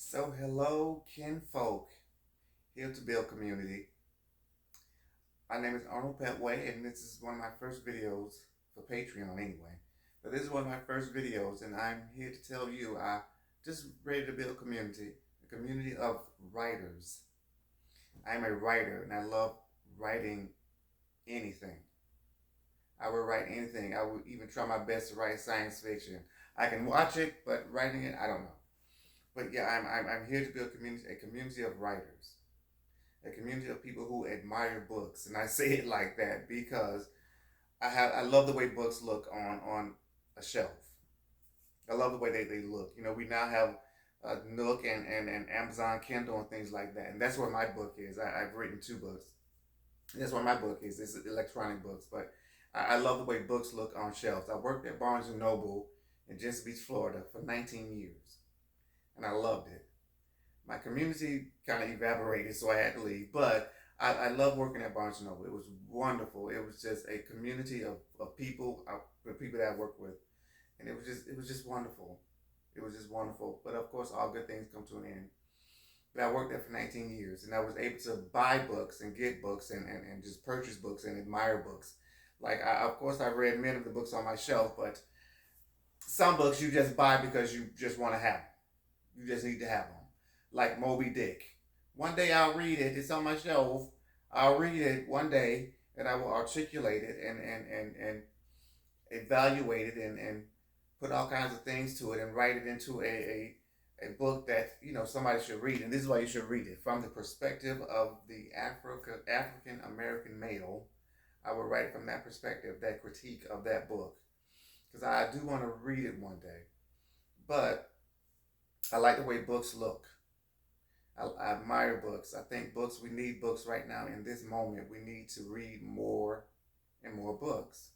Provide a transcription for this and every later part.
So, hello, kinfolk, here to build community. My name is Arnold Petway, and this is one of my first videos for Patreon, anyway. But this is one of my first videos, and I'm here to tell you I just ready to build a community of writers. I'm a writer, and I love writing anything. I would write anything. I would even try my best to write science fiction. I can watch it, but writing it, I don't know. But yeah, I'm here to build a community of writers. A community of people who admire books, and I say it like that because I love the way books look on a shelf. I love the way they look. You know, we now have Nook and Amazon Kindle and things like that, and that's where my book is. I've written two books. That's where my book is. It's electronic books, but I love the way books look on shelves. I worked at Barnes and Noble in Jensen Beach, Florida, for 19 years, and I loved it. My community kind of evaporated, so I had to leave. But I love working at Barnes and Noble. It was wonderful. It was just a community of people, the people that I worked with, and it was just wonderful. It was just wonderful. But of course, all good things come to an end. But I worked there for 19 years, and I was able to buy books and get books and just purchase books and admire books. Like of course, I've read many of the books on my shelf, but some books you just buy because you just want to have them. You just need to have them. Like Moby Dick. One day I'll read it. It's on my shelf. I'll read it one day and I will articulate it and evaluate it and put all kinds of things to it and write it into a book that somebody should read. And this is why you should read it from the perspective of the African American male. I will write from that perspective, that critique of that book, because I do want to read it one day. But I like the way books look. I admire books. I think books, we need books right now in this moment. We need to read more and more books.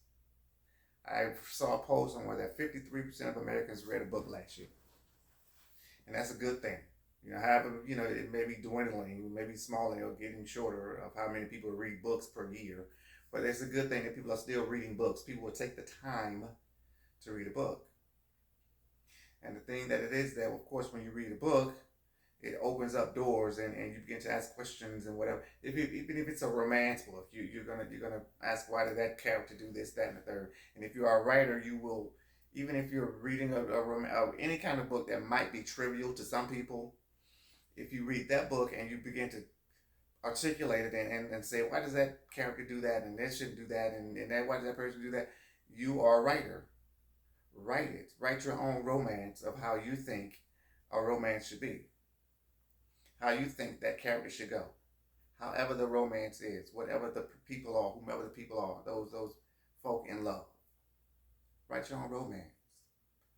I saw a poll somewhere that 53% of Americans read a book last year. And that's a good thing. However, it may be dwindling, it may be smaller or getting shorter of how many people read books per year. But it's a good thing that people are still reading books. People will take the time to read a book. And the thing that it is that, of course, when you read a book, it opens up doors and you begin to ask questions and whatever. Even if it's a romance book, you're gonna ask, why did that character do this, that, and the third. And if you are a writer, you will, even if you're reading any kind of book that might be trivial to some people, if you read that book and you begin to articulate it and say, why does that character do that and that shouldn't do that and that why does that person do that, you are a writer. Write it. Write your own romance of how you think a romance should be, how you think that character should go, however the romance is, whatever the people are, whomever the people are, those folk in love. Write your own romance.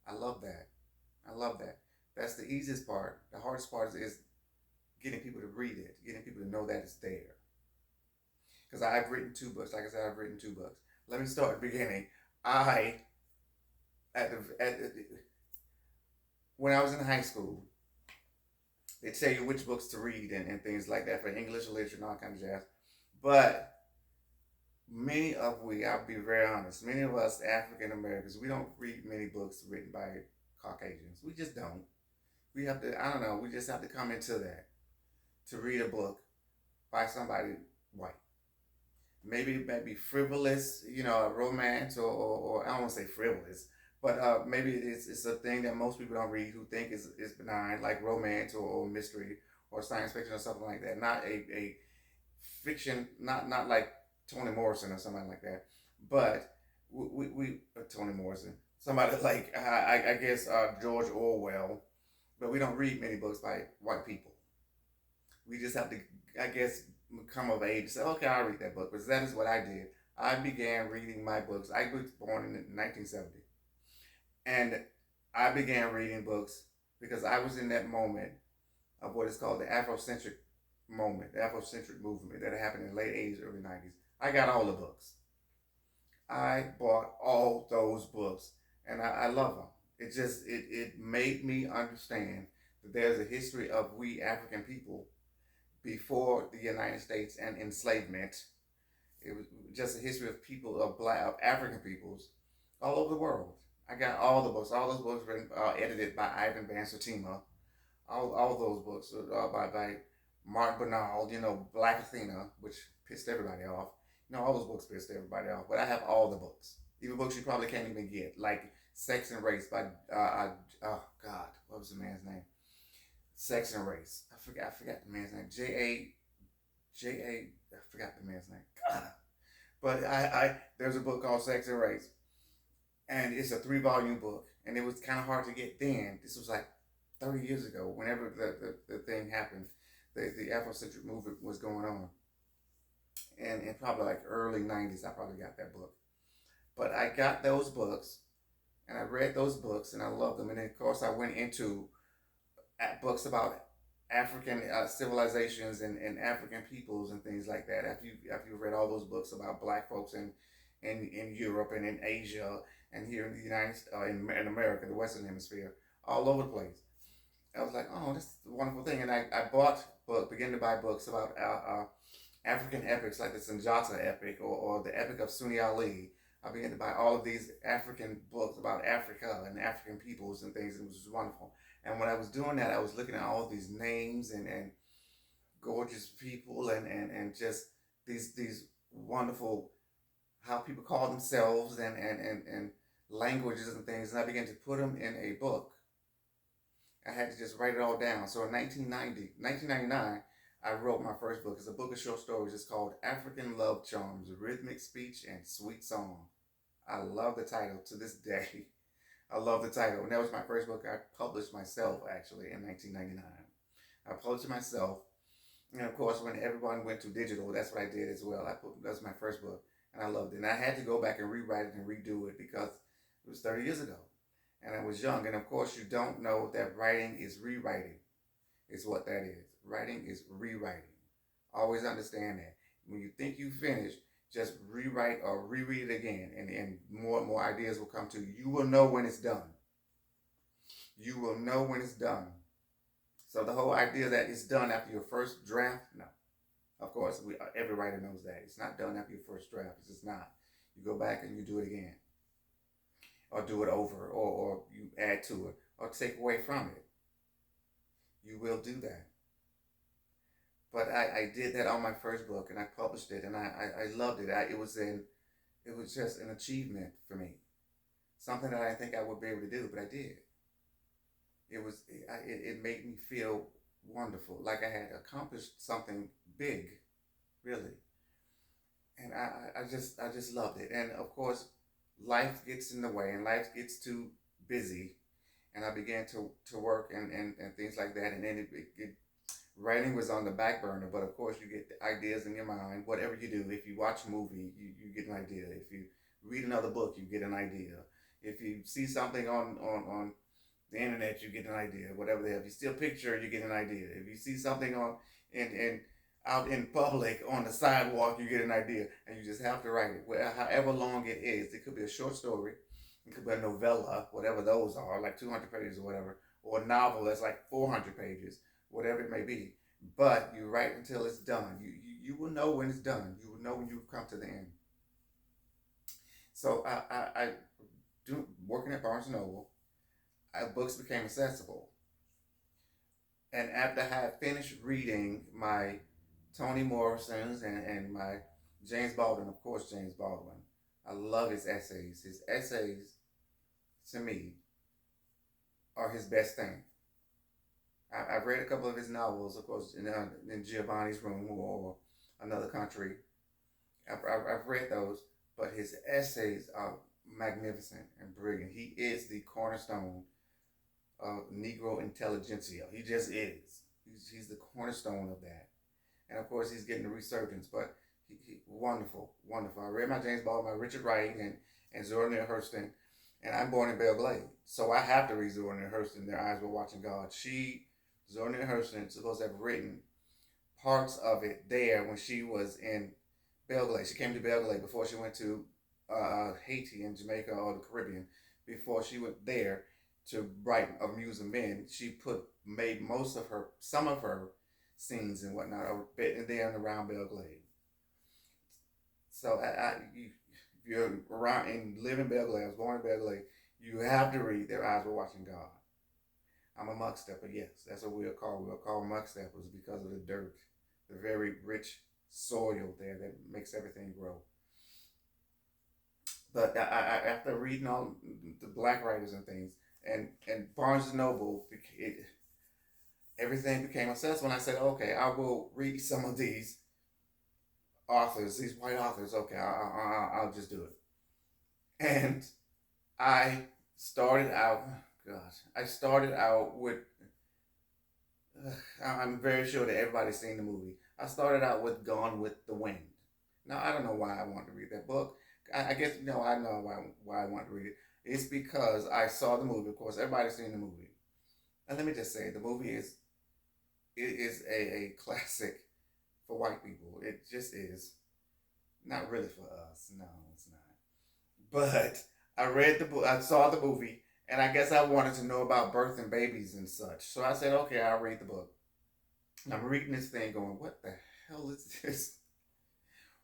I love that. I love that. That's the easiest part. The hardest part is getting people to read it, getting people to know that it's there. Because I've written two books. Like I said, I've written two books. Let me start at the beginning. I at the, at the when I was in high school, they tell you which books to read and things like that for English literature and all kinds of jazz. But I'll be very honest, many of us African Americans, we don't read many books written by Caucasians. We just don't. We have to, I don't know, we just have to come into that to read a book by somebody white. Maybe it might be frivolous, a romance, or I don't want to say frivolous, but maybe it's a thing that most people don't read who think is benign, like romance or mystery or science fiction or something like that. Not a fiction, not like Toni Morrison or somebody like that, but we Toni Morrison, somebody like I guess George Orwell, but we don't read many books by white people. We just have to, I guess, come of age and say, okay, I'll read that book. Because that is what I did. I began reading my books. I was born in 1970. And I began reading books because I was in that moment of what is called the Afrocentric moment, the Afrocentric movement that happened in the late 80s, early 90s. I got all the books. I bought all those books. And I love them. It made me understand that there's a history of we African people before the United States and enslavement. It was just a history of people of African peoples all over the world. I got all the books. All those books were edited by Ivan Van Sertima. all those books by Martin Bernal, Black Athena, which pissed everybody off. All those books pissed everybody off. But I have all the books, even books you probably can't even get, like Sex and Race by oh God, what was the man's name? Sex and Race. I forgot the man's name. I forgot the man's name. God. But I there's a book called Sex and Race, and it's a 3 volume book, and it was kind of hard to get then. This was like 30 years ago, whenever the thing happened, the Afrocentric movement was going on, and probably like early 90s, I probably got that book. But I got those books, and I read those books, and I loved them. And then, of course, I went into books about African civilizations and African peoples and things like that. After you read all those books about Black folks in Europe and in Asia and here in the in America, the Western Hemisphere, all over the place. I was like, oh, this is a wonderful thing. And I began to buy books about African epics like the Sanjata epic or the epic of Sunni Ali. I began to buy all of these African books about Africa and African peoples and things. It was wonderful. And when I was doing that, I was looking at all these names and gorgeous people and just these wonderful how people call themselves and languages and things. And I began to put them in a book. I had to just write it all down. So in 1999, I wrote my first book. It's a book of short stories. It's called African Love Charms, Rhythmic Speech and Sweet Song. I love the title to this day. I love the title. And that was my first book I published myself, actually, in 1999. I published it myself. And of course, when everyone went to digital, that's what I did as well. That was my first book, and I loved it. And I had to go back and rewrite it and redo it because it was 30 years ago. And I was young. And of course, you don't know that writing is rewriting, is what that is. Writing is rewriting. Always understand that. When you think you finished, just rewrite or reread it again, and more and more ideas will come to you. You will know when it's done. You will know when it's done. So the whole idea that it's done after your first draft, no. Of course, every writer knows that. It's not done after your first draft. It's just not. You go back and you do it again. Or do it over, or you add to it, or take away from it. You will do that. But I did that on my first book, and I published it, and I loved it. It was just an achievement for me, something that I didn't think I would be able to do, but I did. It made me feel wonderful, like I had accomplished something big, really. And I just loved it. And of course, life gets in the way, and life gets too busy, and I began to work and things like that, and then writing was on the back burner. But of course, you get ideas in your mind. Whatever you do, if you watch a movie, you get an idea. If you read another book, you get an idea. If you see something on the internet, you get an idea. Whatever they have, if you see a picture, you get an idea. If you see something in out in public on the sidewalk, you get an idea, and you just have to write it. Well, however long it is, it could be a short story, it could be a novella, whatever those are, like 200 pages or whatever, or a novel that's like 400 pages, whatever it may be. But you write until it's done. You will know when it's done. You will know when you've come to the end. So I do working at Barnes and Noble. Books became accessible, and after I had finished reading my Toni Morrison's and my James Baldwin, of course, James Baldwin. I love his essays. His essays, to me, are his best thing. I've read a couple of his novels, of course, in Giovanni's Room or Another Country. I've read those, but his essays are magnificent and brilliant. He is the cornerstone of Negro intelligentsia. He just is. He's the cornerstone of that. And of course, he's getting a resurgence, but wonderful, wonderful. I read my James Baldwin, my Richard Wright, and Zora Neale Hurston, and I'm born in Belle Glade, so I have to read Zora Neale Hurston. Their Eyes Were Watching God. Zora Neale Hurston, is supposed to have written parts of it there when she was in Belle Glade. She came to Belle Glade before she went to Haiti and Jamaica or the Caribbean. Before she went there to write of Muse and Men, she made some of her scenes and whatnot there and around Belle Glade. So if you're around and live in Belle Glade, I was born in Belle Glade, you have to read Their Eyes Were Watching God. I'm a muck stepper, yes. That's what we'll call. We'll call muck steppers because of the dirt, the very rich soil there that makes everything grow. But after reading all the black writers and things, and Barnes and Noble, everything became obsessed when I said, okay, I will read some of these authors, these white authors. Okay, I'll just do it. And I started out, gosh, I started out with, I'm very sure that everybody's seen the movie. I started out with Gone with the Wind. Now, I don't know why I wanted to read that book. I guess, I know why I wanted to read it. It's because I saw the movie. Of course, everybody's seen the movie. And let me just say, the movie is a classic for white people. It just is. Not really for us. No, it's not. But I read the book, I saw the movie, and I guess I wanted to know about birth and babies and such. So I said, okay, I'll read the book. And I'm reading this thing going, what the hell is this?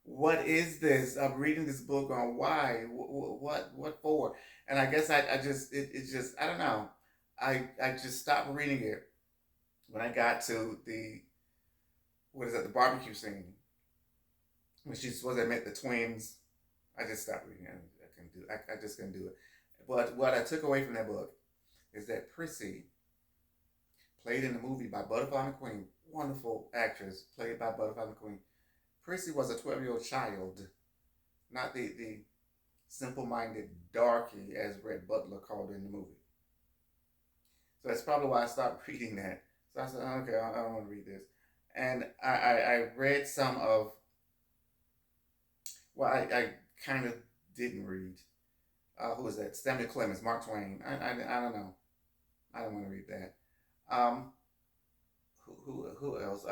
What is this? I'm reading this book on why, what for? And I guess I just, it just, I don't know. I just stopped reading it when I got to what is it, the barbecue scene. When she's supposed to meet the twins. I just stopped reading it. I just couldn't do it. But what I took away from that book is that Prissy, played in the movie by Butterfly McQueen, wonderful actress, played by Butterfly McQueen. Prissy was a 12-year-old child, not the simple-minded darky, as Red Butler called her in the movie. So that's probably why I stopped reading that. So I said, okay, I don't want to read this. And I read some of, well, I kind of didn't read. Who was that? Samuel Clemens, Mark Twain. I don't know. I don't want to read that. Um, who else?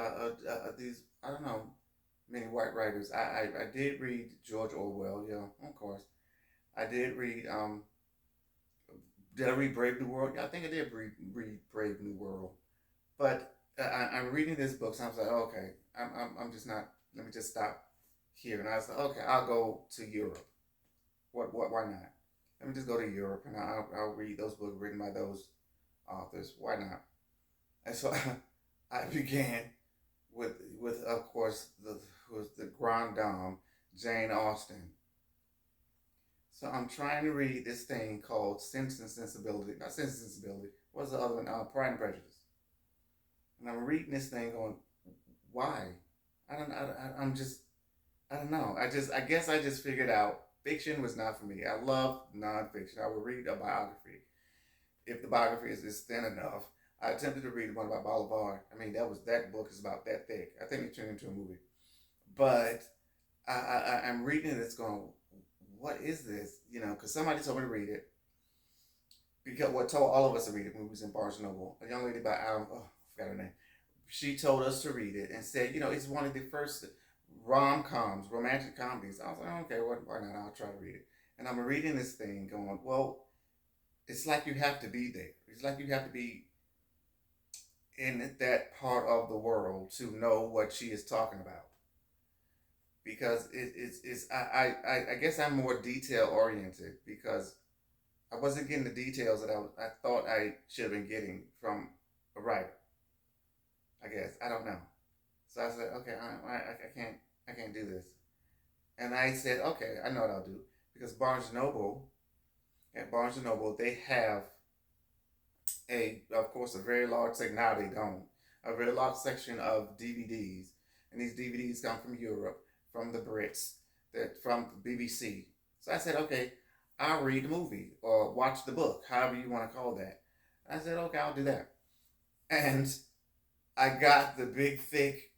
These, I don't know, many white writers. I did read George Orwell. Yeah, of course. I did read. Did I read Brave New World? Yeah, I think I did read Brave New World. But I'm reading this book, so I was like, okay, I'm just not. Let me just stop here. And I was like, okay, I'll go to Europe. Why not? Let me just go to Europe and I'll read those books written by those authors. Why not? And so I began with of course the Grand Dame, Jane Austen. So I'm trying to read this thing called Sense and Sensibility. Not Sense and Sensibility. What's the other one? Pride and Prejudice. And I'm reading this thing going, why? I'm just, I don't know. I guess I just figured out fiction was not for me. I love nonfiction. I would read a biography if the biography is thin enough. I attempted to read one by Bolivar. I mean, that book is about that thick. I think it turned into a movie. But I'm reading it. It's going, what is this? Because somebody told me to read it. Because what told all of us to read it when we was in Barnes Noble. A young lady by I forgot her name. She told us to read it and said, it's one of the first rom-coms, romantic comedies. I was like, okay, why not? I'll try to read it. And I'm reading this thing going, well, it's like you have to be there. It's like you have to be in that part of the world to know what she is talking about. Because I guess I'm more detail oriented because I wasn't getting the details that I thought I should have been getting from a writer. I guess I don't know. So I said, okay, I can't do this. And I said, okay, I know what I'll do because at Barnes and Noble, they have of course, a very large section. Now they don't. A very large section of DVDs, and these DVDs come from Europe, from the Brits, from the BBC. So I said, okay, I'll read the movie or watch the book, however you want to call that. I said, okay, I'll do that. And I got the big thick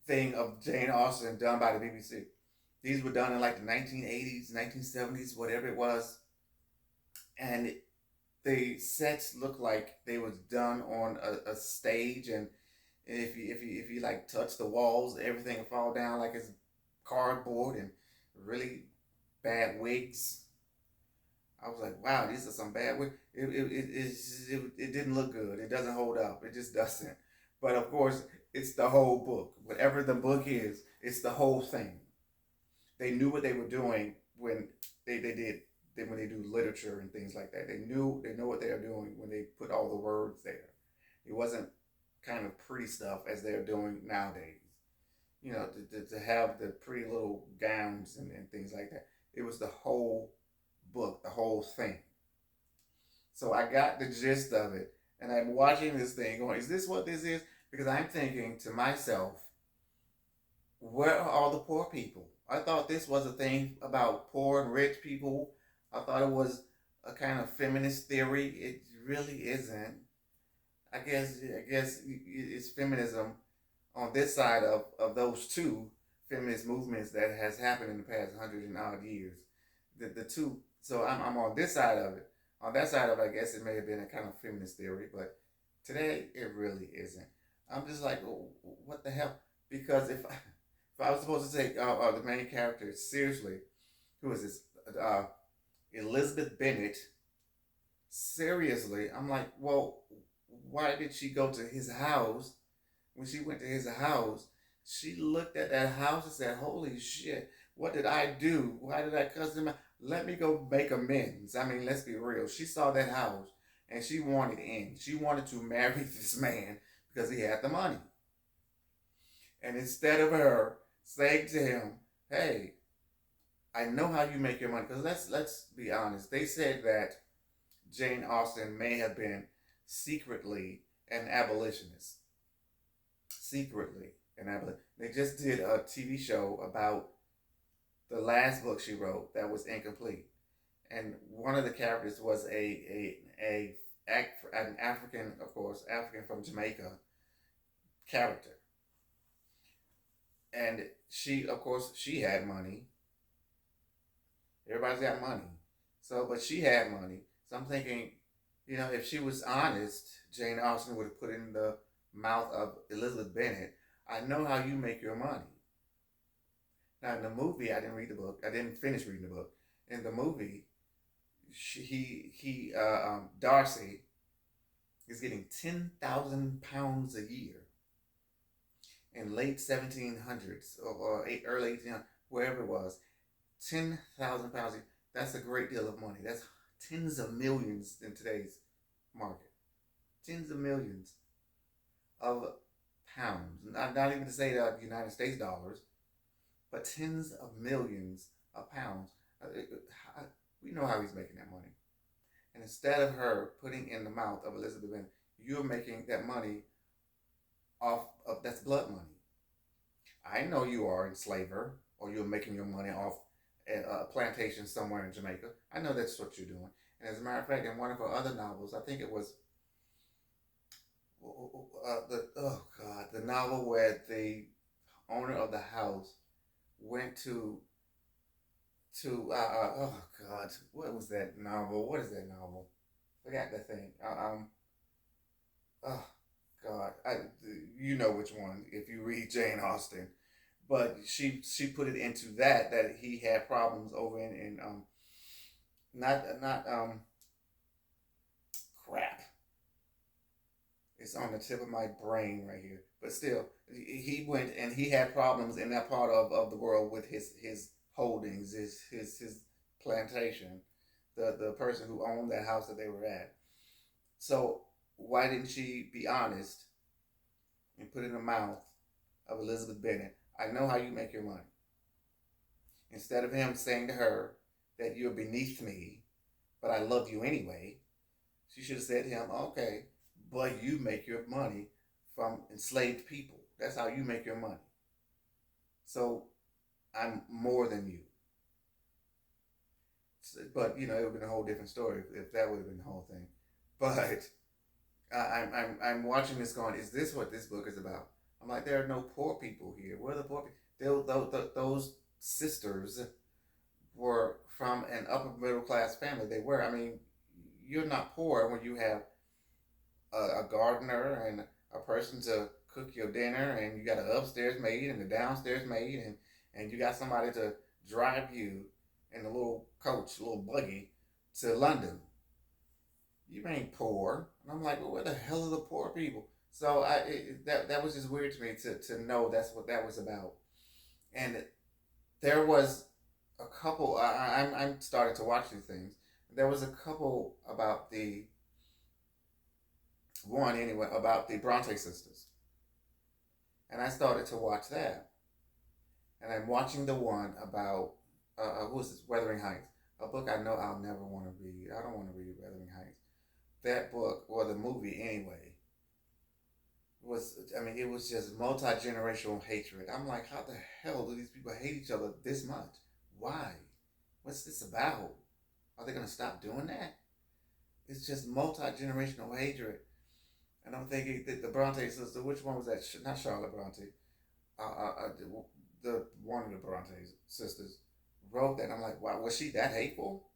thing of Jane Austen done by the BBC. These were done in like the 1980s, 1970s, whatever it was, and the sets looked like they was done on a stage, and if you like touch the walls, everything would fall down like it's cardboard and really bad wigs. I was like, wow, these are some bad wigs. It didn't look good. It doesn't hold up. It just doesn't. But of course, it's the whole book. Whatever the book is, it's the whole thing. They knew what they were doing when they did when they do literature and things like that. They know what they're doing when they put all the words there. It wasn't kind of pretty stuff as they're doing nowadays. You know, to have the pretty little gowns and things like that. It was the whole book, the whole thing. So I got the gist of it, and I'm watching this thing going, is this what this is? Because I'm thinking to myself, where are all the poor people? I thought this was a thing about poor and rich people. I thought it was a kind of feminist theory. It really isn't. I guess it's feminism on this side of those two feminist movements that has happened in the past 100 and odd years. The two. So I'm on this side of it. On that side of it, I guess it may have been a kind of feminist theory, but today it really isn't. I'm just like, oh, what the hell? Because if I was supposed to take the main character seriously, who is this? Elizabeth Bennet. Seriously, I'm like, well, why did she go to his house? When she went to his house, she looked at that house and said, holy shit, what did I do? Why did I cuss him out? Let me go make amends. I mean, let's be real. She saw that house and she wanted in. She wanted to marry this man because he had the money. And instead of her saying to him, hey, I know how you make your money. Because let's be honest. They said that Jane Austen may have been secretly an abolitionist. Secretly an abolitionist. They just did a TV show about the last book she wrote that was incomplete. And one of the characters was an African, of course, African from Jamaica character. And she, of course, she had money. Everybody's got money. So, but she had money. So I'm thinking, you know, if she was honest, Jane Austen would have put in the mouth of Elizabeth Bennet, I know how you make your money. Now in the movie, I didn't read the book. I didn't finish reading the book. In the movie, Darcy is getting £10,000 a year in late 1700s or early 1800s, wherever it was. £10,000. That's a great deal of money. That's tens of millions in today's market. Tens of millions of pounds. Not even to say the United States dollars, but tens of millions of pounds. We know how he's making that money. And instead of her putting in the mouth of Elizabeth Bennet, you're making that money off of, that's blood money. I know you are enslaver, or you're making your money off a plantation somewhere in Jamaica. I know that's what you're doing. And as a matter of fact, in one of her other novels, I think it was the novel where the owner of the house went to oh God, what was that novel? What is that novel? Forgot that thing. Oh God, you know which one if you read Jane Austen. But she put it into that he had problems over in not crap. It's on the tip of my brain right here. But still, he went and he had problems in that part of the world with his holdings, his plantation, the person who owned that house that they were at. So why didn't she be honest and put in the mouth of Elizabeth Bennet, I know how you make your money. Instead of him saying to her that you're beneath me, but I love you anyway, she should have said to him, okay, but you make your money from enslaved people. That's how you make your money. So I'm more than you. But, you know, it would have been a whole different story if that would have been the whole thing. But I'm watching this going, is this what this book is about? I'm like, there are no poor people here. Where are the poor people? Those sisters were from an upper middle class family. They were. I mean, you're not poor when you have a gardener and a person to cook your dinner, and you got an upstairs maid and a downstairs maid, and you got somebody to drive you in a little coach, a little buggy to London. You ain't poor. And I'm like, well, where the hell are the poor people? So that was just weird to me to know that's what that was about. And there was a couple. I'm starting to watch these things. There was a couple about the one anyway about the Bronte sisters, and I started to watch that. And I'm watching the one about who is this? Wuthering Heights, a book I know I'll never want to read. I don't want to read Wuthering Heights. That book or the movie anyway was, I mean, it was just multi generational hatred. I'm like, how the hell do these people hate each other this much? Why? What's this about? Are they gonna stop doing that? It's just multi generational hatred. And I'm thinking that the Bronte sister, which one was that? Not Charlotte Bronte. The one of the Bronte sisters wrote that. I'm like, wow, was she that hateful?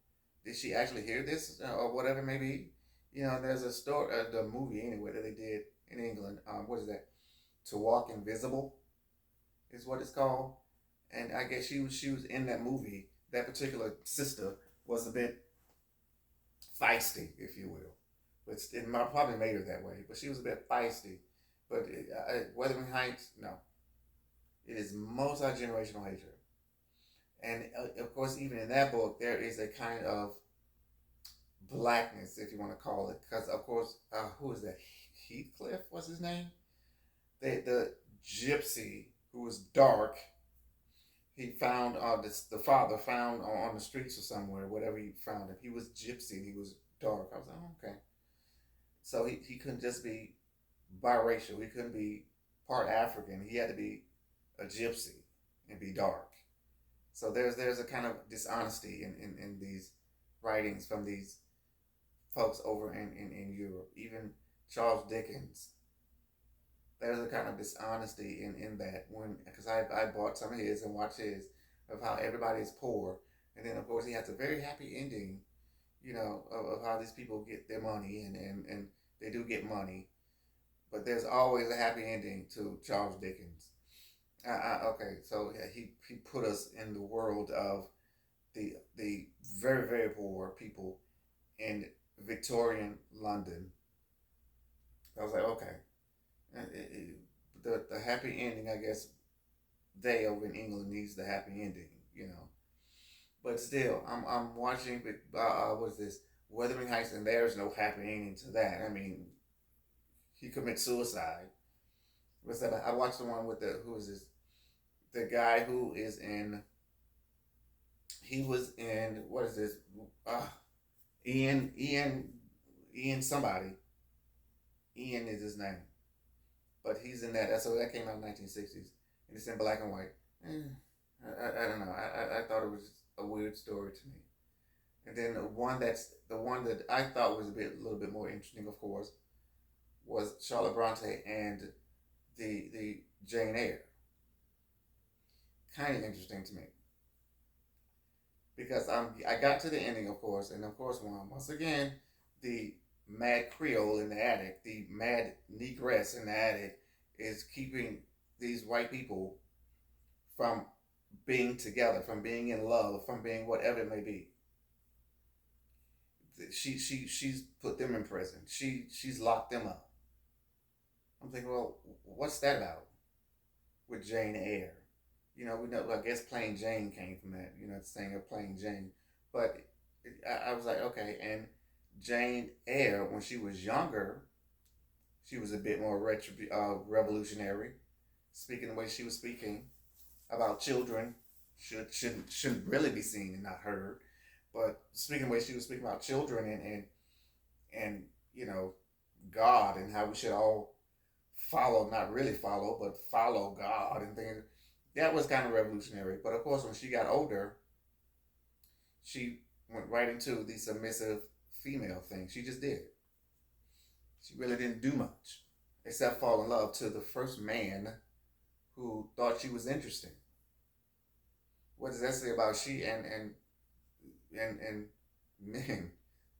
Did she actually hear this or whatever? Maybe, you know, there's a story, the movie anyway that they did in England. What is that? To Walk Invisible is what it's called. And I guess she was in that movie. That particular sister was a bit feisty, if you will. But it probably made her that way. But she was a bit feisty. But Wuthering Heights, no, it is multi generational hatred. And of course, even in that book, there is a kind of blackness, if you want to call it, because of course, who is that? Heathcliff was his name. The gypsy who was dark. He found the father found on the streets or somewhere, whatever he found him. He was gypsy and he was dark. I was like, oh, okay. So he couldn't just be biracial. He couldn't be part African. He had to be a gypsy and be dark. So there's a kind of dishonesty in these writings from these folks over in Europe. Even Charles Dickens, there's a kind of dishonesty in that when because I bought some of his and watched his of how everybody's poor, and then of course he has a very happy ending, you know, of how these people get their money and they do get money, but there's always a happy ending to Charles Dickens. Okay, so yeah, he put us in the world of the very very poor people in Victorian London. I was like, okay, the happy ending, I guess they over in England needs the happy ending, you know. But still, I'm watching. What's this? Wuthering Heights, and there's no happy ending to that. I mean, he commits suicide. What's that? I watched the one with the who is this? The guy who is in. He was in what is this? Uh, Ian somebody. Ian is his name, but he's in that. So that came out in 1960s, and it's in black and white. I don't know. I thought it was a weird story to me. And then the one that I thought was a little bit more interesting, of course, was Charlotte Bronte and the Jane Eyre. Kind of interesting to me because I got to the ending, of course, and of course, once again, the mad Creole in the attic, the mad Negress in the attic, is keeping these white people from being together, from being in love, from being whatever it may be. She's put them in prison. She's locked them up. I'm thinking, well, what's that about with Jane Eyre? You know, we know. I guess Plain Jane came from that. You know, saying of Plain Jane. But I was like, okay. And Jane Eyre, when she was younger, she was a bit more revolutionary, speaking the way she was speaking about children. Shouldn't really be seen and not heard, but speaking the way she was speaking about children and you know God and how we should all follow, not really follow, but follow God and things. That was kind of revolutionary. But of course, when she got older, she went right into the submissive female thing. She just did. She really didn't do much except fall in love to the first man who thought she was interesting. What does that say about she and men?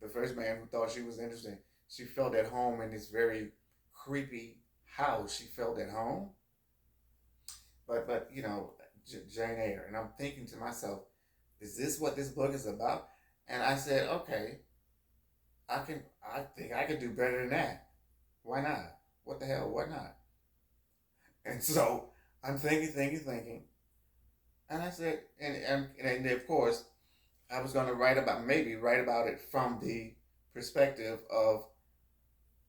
The first man who thought she was interesting. She felt at home in this very creepy house. She felt at home. But you know, Jane Eyre, and I'm thinking to myself, is this what this book is about? And I said, okay, I think I could do better than that. Why not? What the hell? Why not? And so I'm thinking, And I said, and of course, I was going to write about it from the perspective of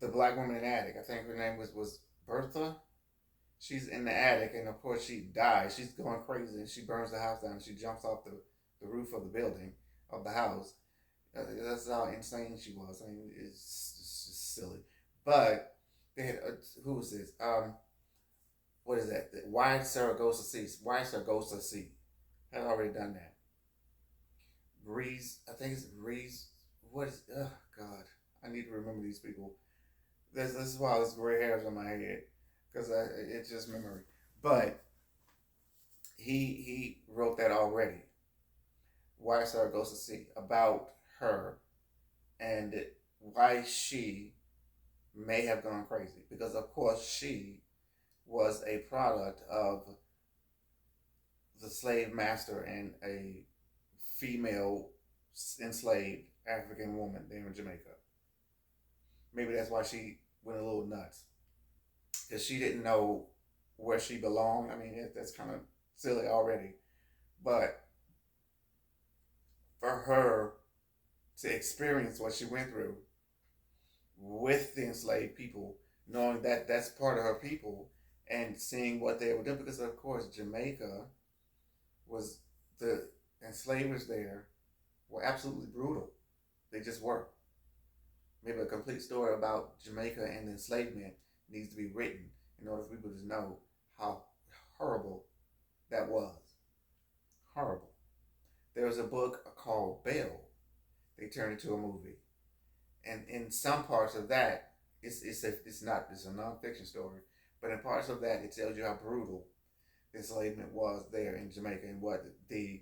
the black woman in the attic. I think her name was Bertha. She's in the attic, and of course she dies. She's going crazy, and she burns the house down. And she jumps off the roof of the building of the house. That's how insane she was. I mean, it's just silly. But they had who was this? What is that? Why Saragossa C? Why Saragossa C? Had already done that. Breeze, I think it's Breeze. What is? Oh God, I need to remember these people. This is why there's gray hairs on my head because it's just memory. But he wrote that already. Why Saragossa C about her and why she may have gone crazy because of course she was a product of the slave master and a female enslaved African woman there in Jamaica. Maybe that's why she went a little nuts because she didn't know where she belonged. I mean, that's kind of silly already, but for her to experience what she went through with the enslaved people, knowing that that's part of her people, and seeing what they were doing, because of course Jamaica was the enslavers there were absolutely brutal. They just were. Maybe a complete story about Jamaica and enslavement needs to be written in order for people to know how horrible that was. Horrible. There was a book called Belle. They turned it into a movie, and in some parts of that, it's a nonfiction story, but in parts of that, it tells you how brutal the enslavement was there in Jamaica and what the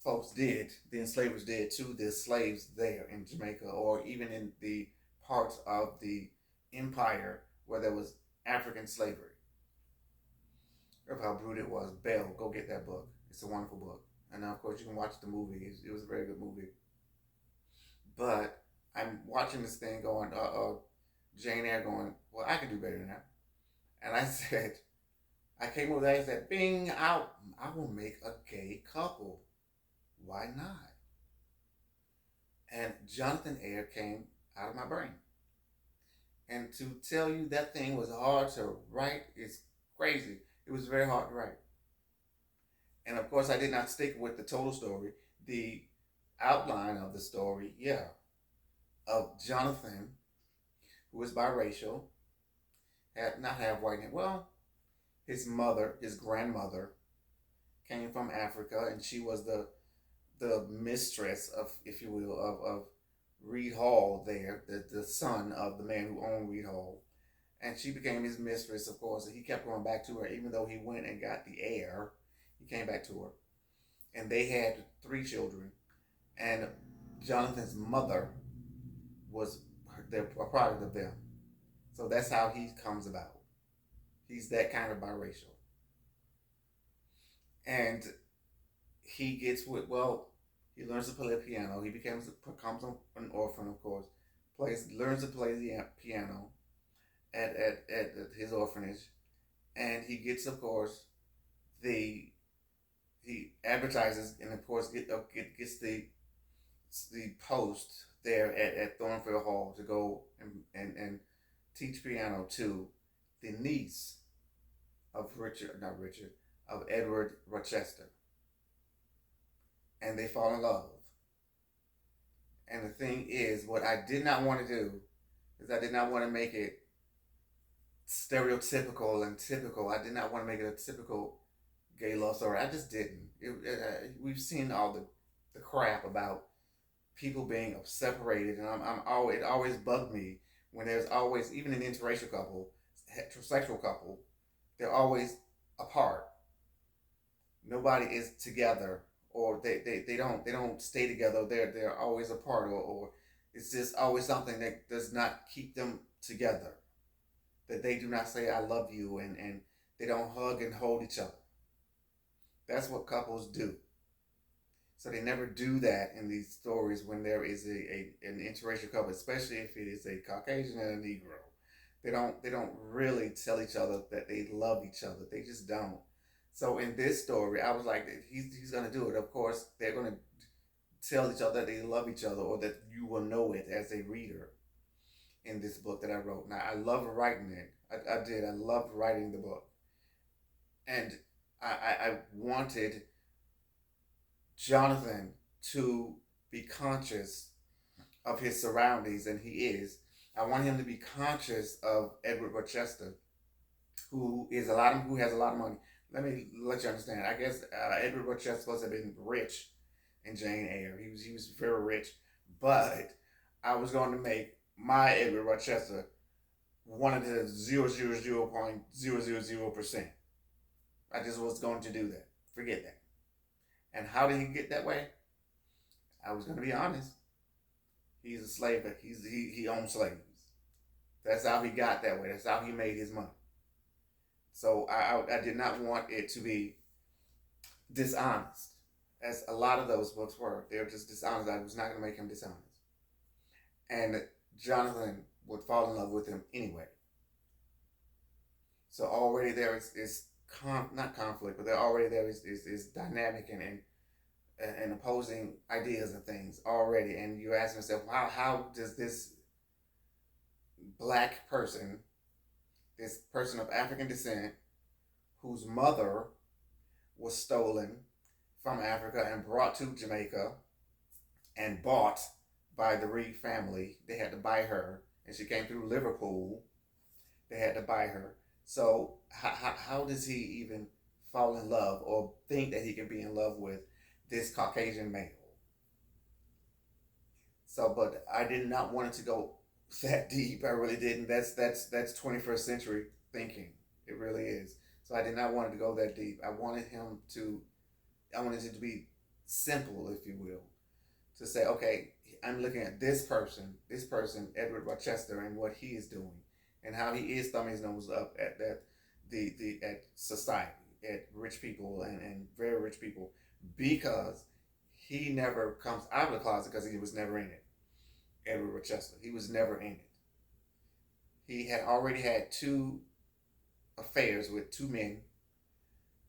folks did, the enslavers did to the slaves there in Jamaica, or even in the parts of the empire where there was African slavery. Of how brutal it was. Belle, go get that book. It's a wonderful book. And now, of course, you can watch the movie. It was a very good movie. But I'm watching this thing going, Jane Eyre going, well, I can do better than that. And I said, I came over there and said, bing, I will make a gay couple. Why not? And Jonathan Eyre came out of my brain. And to tell you that thing was hard to write is crazy. It was very hard to write. And of course, I did not stick with the total story. The outline of the story, yeah, of Jonathan, who was biracial, had not have white hair. Well, his mother, his grandmother, came from Africa, and she was the mistress of, if you will, of Reed Hall there, the son of the man who owned Reed Hall. And she became his mistress, of course, and he kept going back to her, even though he went and got the heir, he came back to her. And they had 3 children. And Jonathan's mother was a product of them. So that's how he comes about. He's that kind of biracial. And he gets with, well, he learns to play the piano. He becomes an orphan, of course. Learns to play the piano at his orphanage. And he gets, of course, he advertises and, of course, gets the post there at Thornfield Hall to go and teach piano to the niece of Edward Rochester. And they fall in love. And the thing is, what I did not want to do is I did not want to make it stereotypical and typical. I did not want to make it a typical gay love story. I just didn't. We've seen all the crap about people being separated, and it always bugged me when there's always, even an interracial couple, heterosexual couple, they're always apart. Nobody is together, or they don't stay together. They're always apart, or it's just always something that does not keep them together. That they do not say I love you, and they don't hug and hold each other. That's what couples do. So they never do that in these stories when there is an interracial couple, especially if it is a Caucasian and a Negro. They don't really tell each other that they love each other. They just don't. So in this story, I was like, he's gonna do it. Of course, they're gonna tell each other that they love each other, or that you will know it as a reader in this book that I wrote. Now, I love writing it. I did. I loved writing the book, and I wanted Jonathan to be conscious of his surroundings, and he is. I want him to be conscious of Edward Rochester, who has a lot of money. Let me let you understand. I guess Edward Rochester must have been rich in Jane Eyre. He was very rich, but I was going to make my Edward Rochester one of the 0.000%. I just was going to do that. Forget that. And how did he get that way? I was going to be honest. He's a slave. He owns slaves. That's how he got that way. That's how he made his money. So I did not want it to be dishonest, as a lot of those books were. They were just dishonest. I was not going to make him dishonest. And Jonathan would fall in love with him anyway. So already there is not conflict, but there is dynamic and opposing ideas and things already. And you ask yourself, how does this black person, this person of African descent, whose mother was stolen from Africa and brought to Jamaica and bought by the Reed family. They had to buy her, and she came through Liverpool. They had to buy her. So how does he even fall in love or think that he can be in love with this Caucasian male? So, but I did not want it to go that deep. I really didn't. That's 21st century thinking. It really is. So I did not want it to go that deep. I wanted it to be simple, if you will, to say, okay, I'm looking at this person, Edward Rochester, and what he is doing, and how he is thumbing his nose up at at society, at rich people and very rich people, because he never comes out of the closet because he was never in it. Edward Rochester, he was never in it. He had already had two affairs with two men,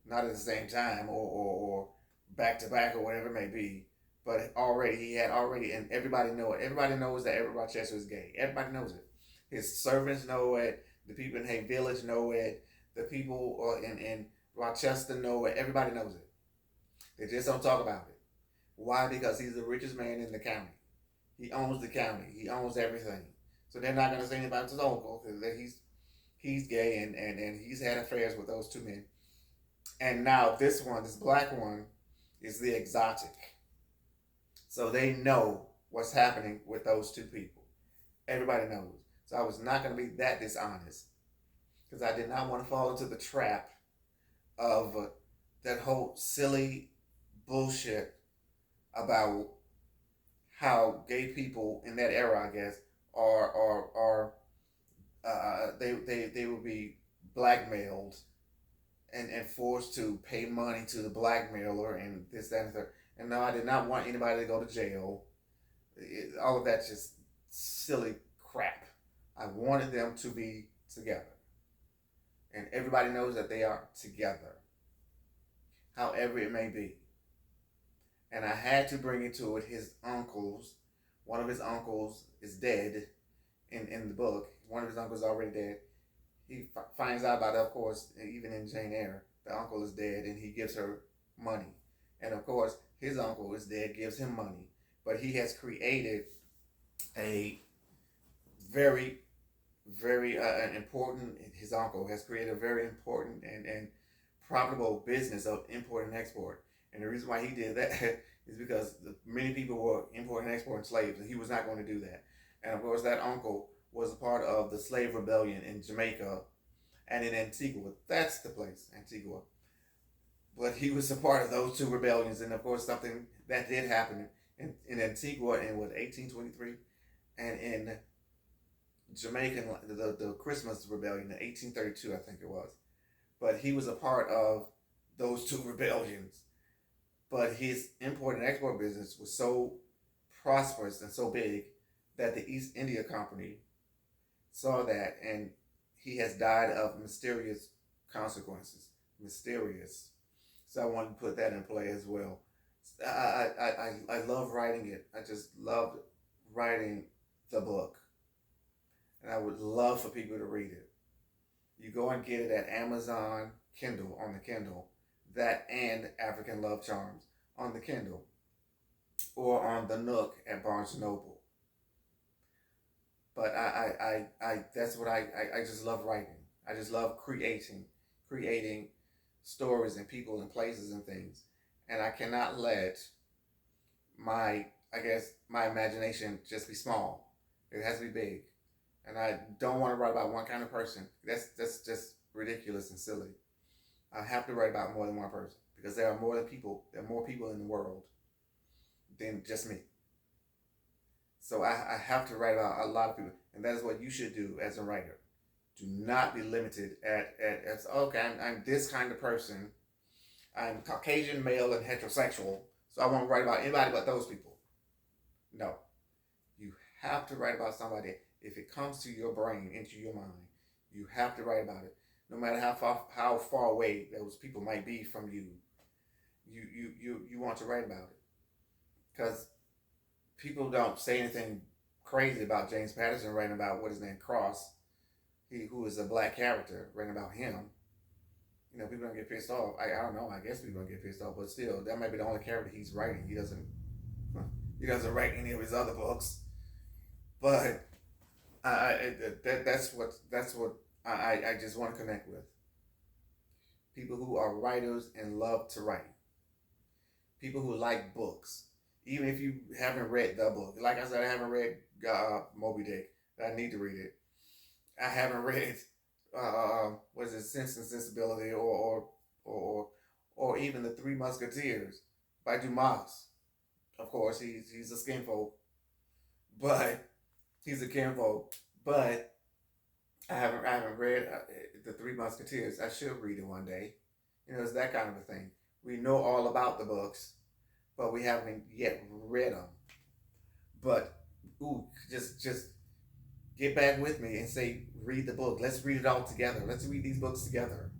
not at the same time or back to back or whatever it may be, but and everybody know it. Everybody knows that Edward Rochester is gay. Everybody knows it. His servants know it. The people in Hay Village know it. The people in Rochester know it. Everybody knows it. They just don't talk about it. Why? Because he's the richest man in the county. He owns the county. He owns everything. So they're not going to say anything about his uncle because he's gay and he's had affairs with those two men. And now this black one, is the exotic. So they know what's happening with those two people. Everybody knows. So I was not going to be that dishonest because I did not want to fall into the trap of that whole silly bullshit about how gay people in that era, I guess, they would be blackmailed and forced to pay money to the blackmailer and this, that, and the third. And no, I did not want anybody to go to jail. All of that's just silly crap. I wanted them to be together. And everybody knows that they are together, however it may be. And I had to bring into it his uncles. One of his uncles is dead in the book. One of his uncles is already dead. He finds out about it, of course, even in Jane Eyre. The uncle is dead and he gives her money. And of course, his uncle is dead, gives him money. But he has created a very, very important, his uncle has created a very important and profitable business of import and export. And the reason why he did that is because many people were importing and exporting slaves, and he was not going to do that. And of course, that uncle was a part of the slave rebellion in Jamaica and in Antigua. That's the place, Antigua. But he was a part of those two rebellions, and of course, something that did happen in Antigua in 1823, and in Jamaica, the Christmas rebellion in 1832, I think it was. But he was a part of those two rebellions. But his import and export business was so prosperous and so big that the East India Company saw that, and he has died of mysterious consequences. Mysterious. So I wanted to put that in play as well. I love writing it. I just love writing the book. And I would love for people to read it. You go and get it at Amazon Kindle on the Kindle, that and African Love Charms on the Kindle, or on the Nook at Barnes and Noble. But that's what I just love writing. I just love creating stories and people and places and things. And I cannot let my imagination just be small. It has to be big. And I don't want to write about one kind of person. That's just ridiculous and silly. I have to write about more than one person because there are more people. There are more people in the world than just me. So I have to write about a lot of people, and that is what you should do as a writer. Do not be limited at okay, I'm this kind of person. I'm Caucasian, male, and heterosexual, so I won't write about anybody but those people. No, you have to write about somebody. If it comes to your brain, into your mind, you have to write about it. No matter how far away those people might be from you, you want to write about it because people don't say anything crazy about James Patterson writing about what his name Cross, he who is a black character, writing about him. You know, people don't get pissed off. I don't know. I guess people don't get pissed off, but still, that might be the only character he's writing. He doesn't write any of his other books. But that's what I just want to connect with. People who are writers and love to write. People who like books. Even if you haven't read the book. Like I said, I haven't read Moby Dick. I need to read it. I haven't read what is it, Sense and Sensibility or even the Three Musketeers by Dumas. Of course, he's a skinfolk, but he's a kinfolk. But I haven't read the Three Musketeers. I should read it one day. You know, it's that kind of a thing. We know all about the books, but we haven't yet read them. But just get back with me and say, read the book. Let's read it all together. Let's read these books together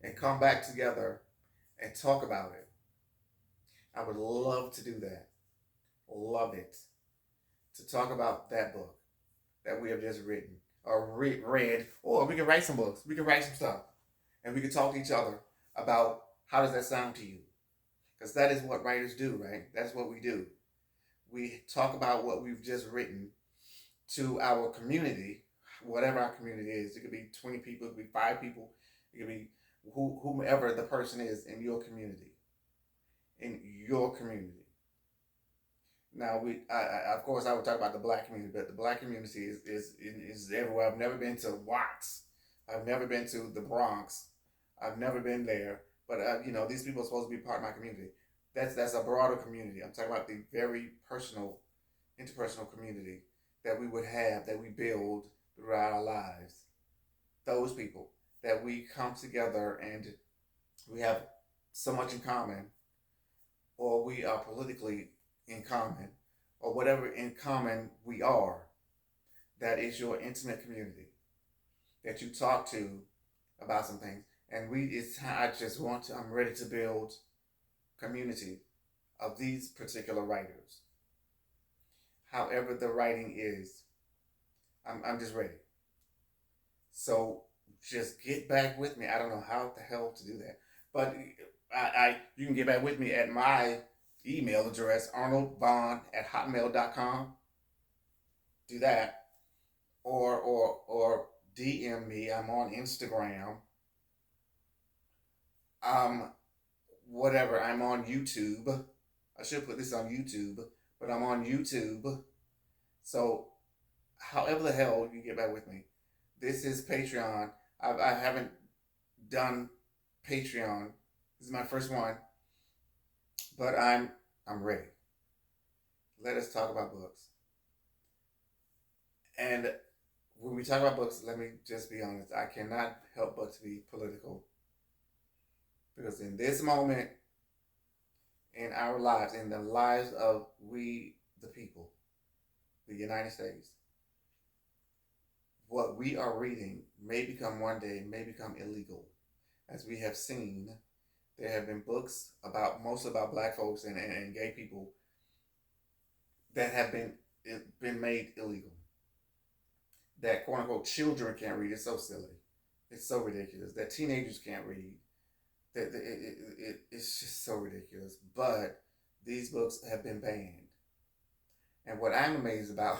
and come back together and talk about it. I would love to do that. Love it. To talk about that book that we have just written or read, or we can write some books. We can write some stuff, and we can talk to each other about how does that sound to you? Because that is what writers do, right? That's what we do. We talk about what we've just written to our community, whatever our community is. It could be 20 people, it could be 5 people, it could be whomever the person is in your community. In your community. Now, of course, I would talk about the black community, but the black community is everywhere. I've never been to Watts. I've never been to the Bronx. I've never been there. But, these people are supposed to be part of my community. That's a broader community. I'm talking about the very personal, interpersonal community that we would have, that we build throughout our lives. Those people that we come together and we have so much in common, or we are politically in common, or whatever in common we are. That is your intimate community that you talk to about some things. And I'm ready to build community of these particular writers. However the writing is, I'm just ready. So just get back with me. I don't know how the hell to do that, but you can get back with me at my email address, arnoldbond@hotmail.com. Do that, or DM me. I'm on Instagram. Whatever. I'm on YouTube. I should put this on YouTube, but I'm on YouTube. So, however the hell you get back with me, this is Patreon. I haven't done Patreon. This is my first one, but I'm ready. Let us talk about books. And when we talk about books, let me just be honest. I cannot help but to be political. Because in this moment, in our lives, in the lives of we, the people, the United States, what we are reading may become one day, may become illegal. As we have seen There have been books about mostly about black folks and gay people that have been made illegal. That quote unquote children can't read. It's so silly. It's so ridiculous. That teenagers can't read. It's just so ridiculous. But these books have been banned. And what I'm amazed about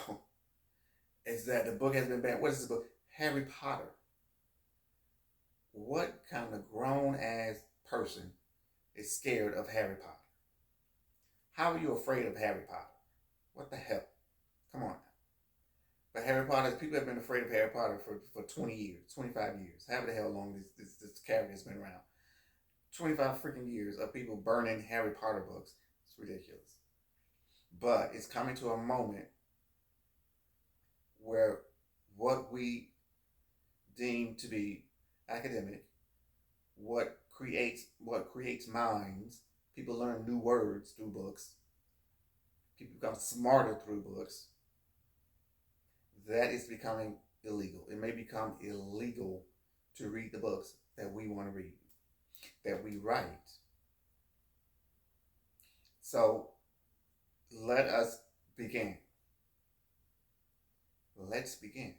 is that the book has been banned. What is this book? Harry Potter. What kind of grown ass person is scared of Harry Potter? How are you afraid of Harry Potter? What the hell? Come on now. But Harry Potter, people have been afraid of Harry Potter for 20 years, 25 years, however the hell long this character has been around. 25 freaking years of people burning Harry Potter books. It's ridiculous. But it's coming to a moment where what we deem to be academic, what creates minds, people learn new words through books, people become smarter through books, that is becoming illegal. It may become illegal to read the books that we want to read, that we write. So let us begin. Let's begin.